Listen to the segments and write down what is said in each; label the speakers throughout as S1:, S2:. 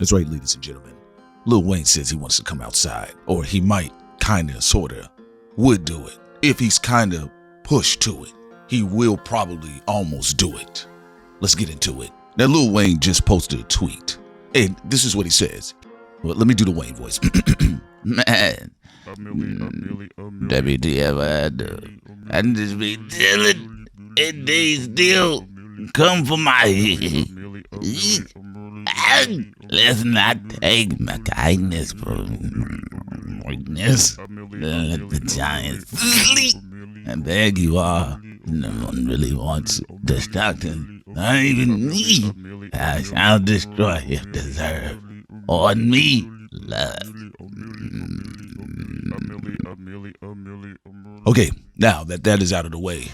S1: That's right, ladies and gentlemen. Lil Wayne says he wants to come outside, or he might, kinda, sorta, would do it. If he's kinda pushed to it, he will probably almost do it. Let's get into it. Now, Lil Wayne just posted a tweet, and this is what he says. Well, let me do the Wayne voice. Man, WTF, I just be dealing, and they still come for my let's not take my kindness for weakness. Let the giants sleep. I beg you all, no one really wants destruction. Not even me. I shall destroy if deserved. On me, love. Okay, now that is out of the way,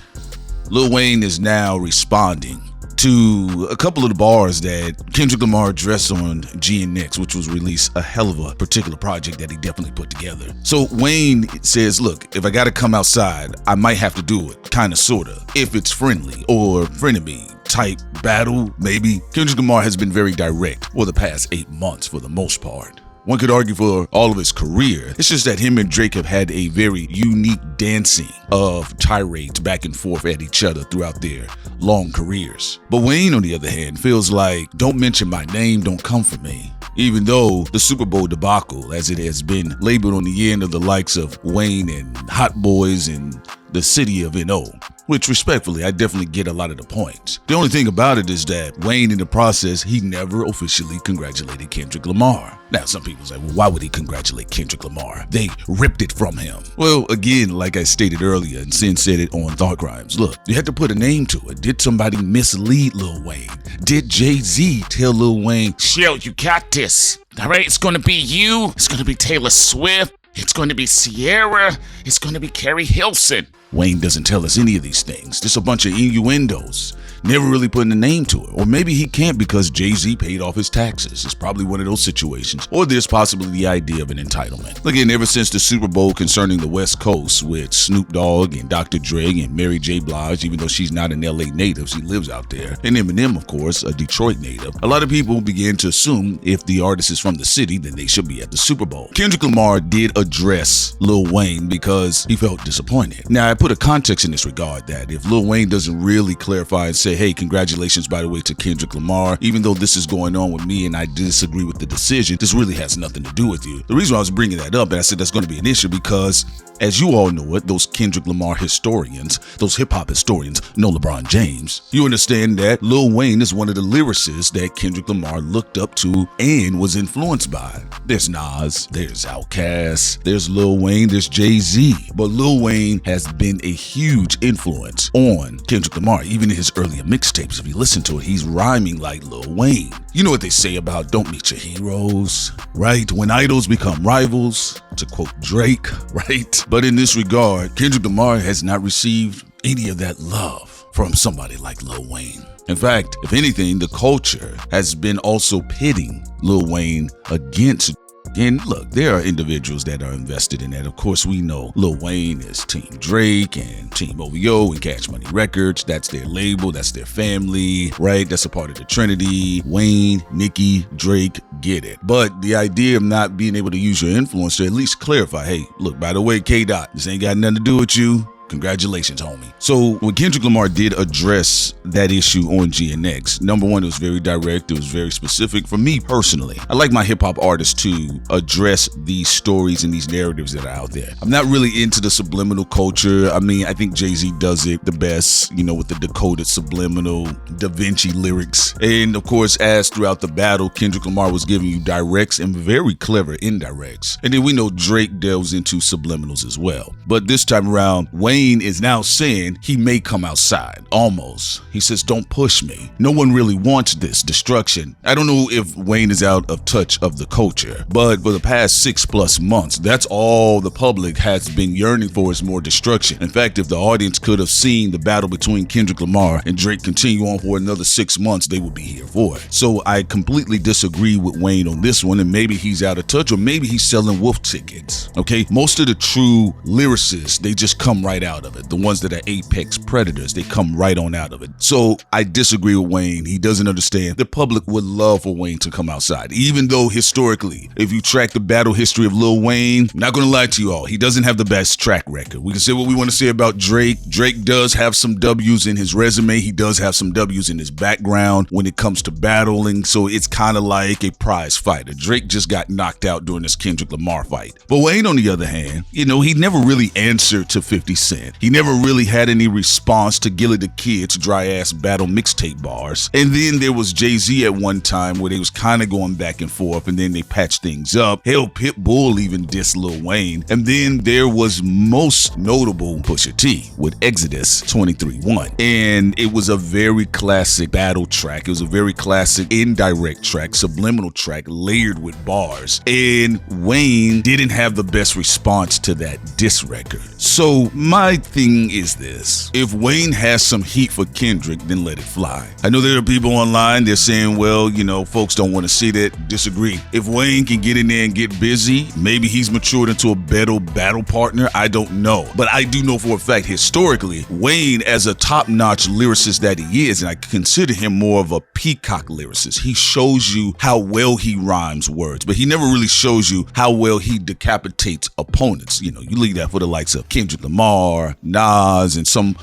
S1: Lil Wayne is now responding to a couple of the bars that Kendrick Lamar addressed on GNX, which was released a hell of a particular project that he definitely put together. So Wayne says, look, if I gotta come outside, I might have to do it, kinda, sorta, if it's friendly or frenemy type battle, maybe. Kendrick Lamar has been very direct for the past 8 months for the most part. One could argue for all of his career. It's just that him and Drake have had a very unique dancing of tirades back and forth at each other throughout their long careers. But Wayne, on the other hand, feels like, don't mention my name, don't come for me. Even though the Super Bowl debacle, as it has been labeled on the end of the likes of Wayne and Hot Boys and the city of NO, which respectfully, I definitely get a lot of the points. The only thing about it is that Wayne, in the process, he never officially congratulated Kendrick Lamar. Now, some people say, well, why would he congratulate Kendrick Lamar? They ripped it from him. Well, again, like I stated earlier, and Sin said it on Thought Crimes, look, you had to put a name to it. Did somebody mislead Lil Wayne? Did Jay-Z tell Lil Wayne, yo, you got this, all right? It's gonna be you, it's gonna be Taylor Swift, it's going to be Sierra, it's going to be Carrie Hilson. Wayne doesn't tell us any of these things. Just a bunch of innuendos. Never really putting a name to it. Or maybe he can't because Jay-Z paid off his taxes. It's probably one of those situations. Or there's possibly the idea of an entitlement. Again, ever since the Super Bowl concerning the West Coast with Snoop Dogg and Dr. Dre and Mary J. Blige, even though she's not an LA native, she lives out there. And Eminem, of course, a Detroit native. A lot of people began to assume if the artist is from the city, then they should be at the Super Bowl. Kendrick Lamar did address Lil Wayne because he felt disappointed. Now, I put a context in this regard that if Lil Wayne doesn't really clarify and say, hey, congratulations, by the way, to Kendrick Lamar, even though this is going on with me and I disagree with the decision, this really has nothing to do with you. The reason why I was bringing that up, and I said that's going to be an issue because, as you all know it, those Kendrick Lamar historians, those hip-hop historians, know LeBron James. You understand that Lil Wayne is one of the lyricists that Kendrick Lamar looked up to and was influenced by. There's Nas, there's Outkast, there's Lil Wayne, there's Jay-Z. But Lil Wayne has been a huge influence on Kendrick Lamar, even in his earlier mixtapes. If you listen to it, he's rhyming like Lil Wayne. You know what they say about don't meet your heroes, right? When idols become rivals, to quote Drake, right? But in this regard, Kendrick Lamar has not received any of that love from somebody like Lil Wayne. In fact, if anything, the culture has been also pitting Lil Wayne against. And look, there are individuals that are invested in that. Of course, we know Lil Wayne is Team Drake and Team OVO and Cash Money Records. That's their label, that's their family, right? That's a part of the Trinity. Wayne, Nicki, Drake, get it. But the idea of not being able to use your influence to at least clarify, hey, look, by the way, K-Dot, this ain't got nothing to do with you. Congratulations, homie. So when Kendrick Lamar did address that issue on GNX, number one, it was very direct. It was very specific. For me personally, I like my hip hop artists to address these stories and these narratives that are out there. I'm not really into the subliminal culture. I mean, I think Jay-Z does it the best, you know, with the decoded subliminal Da Vinci lyrics. And of course, as throughout the battle, Kendrick Lamar was giving you directs and very clever indirects. And then we know Drake delves into subliminals as well. But this time around, Wayne is now saying he may come outside, almost. He says, don't push me. No one really wants this destruction. I don't know if Wayne is out of touch of the culture, but for the past 6+ months, that's all the public has been yearning for is more destruction. In fact, if the audience could have seen the battle between Kendrick Lamar and Drake continue on for another 6 months, they would be here for it. So I completely disagree with Wayne on this one, and maybe he's out of touch, or maybe he's selling wolf tickets, okay? Most of the true lyricists, they just come right out out of it. The ones that are apex predators, they come right on out of it. So I disagree with Wayne. He doesn't understand. The public would love for Wayne to come outside, even though historically, if you track the battle history of Lil Wayne, I'm not going to lie to you all, he doesn't have the best track record. We can say what we want to say about Drake. Drake does have some W's in his resume. He does have some W's in his background when it comes to battling. So it's kind of like a prize fighter. Drake just got knocked out during this Kendrick Lamar fight. But Wayne, on the other hand, he never really answered to 50 Cent. He never really had any response to Gilly the Kid's dry ass battle mixtape bars. And then there was Jay-Z at one time where they was kind of going back and forth, and then they patched things up. Hell, Pitbull even dissed Lil Wayne. And then there was most notable Pusha T with Exodus 23-1. And it was a very classic battle track. It was a very classic indirect track, subliminal track, layered with bars. And Wayne didn't have the best response to that diss record. So my thing is this: if Wayne has some heat for Kendrick, then let it fly. I know there are people online, they're saying, well, folks don't want to see that. Disagree. If Wayne can get in there and get busy, maybe he's matured into a better battle partner. I don't know. But I do know for a fact, historically, Wayne, as a top-notch lyricist that he is, and I consider him more of a peacock lyricist, he shows you how well he rhymes words, but he never really shows you how well he decapitates opponents. You leave that for the likes of Kendrick Lamar, Nas, and some,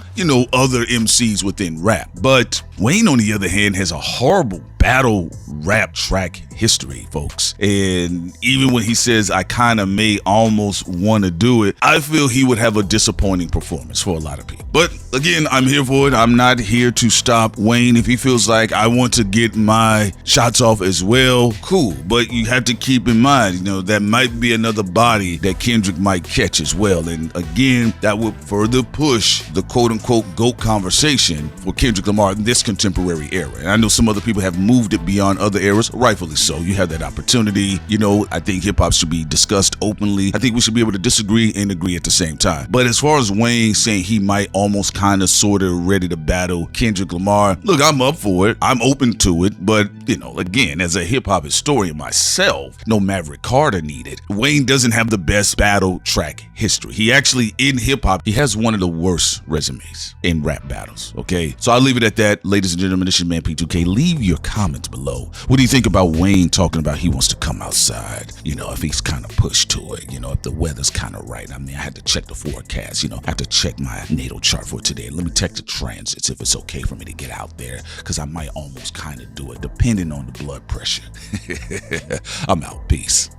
S1: other MCs within rap. But Wayne, on the other hand, has a horrible battle rap track history, folks. And even when he says, I kind of may almost want to do it, I feel he would have a disappointing performance for a lot of people. But again, I'm here for it. I'm not here to stop Wayne. If he feels like I want to get my shots off as well, cool. But you have to keep in mind, that might be another body that Kendrick might catch as well. And again, that would further push the quote-unquote GOAT conversation for Kendrick Lamar in this contemporary era. And I know some other people have moved it beyond other eras, rightfully so. You have that opportunity. I think hip-hop should be discussed openly. I think we should be able to disagree and agree at the same time. But as far as Wayne saying he might almost kind of sort of ready to battle Kendrick Lamar, look, I'm up for it. I'm open to it. But, again, as a hip-hop historian myself, no Maverick Carter needed. Wayne doesn't have the best battle track history. He actually, in hip-hop, he has one of the worst resumes in rap battles, okay? So I'll leave it at that. Ladies and gentlemen, this is Man P2K. Leave your comments below. What do you think about Wayne talking about he wants to come outside? If he's kind of pushed to it, if the weather's kind of right. I had to check the forecast, I have to check my natal chart for today. Let me check the transits if it's okay for me to get out there, because I might almost kind of do it, depending on the blood pressure. I'm out. Peace.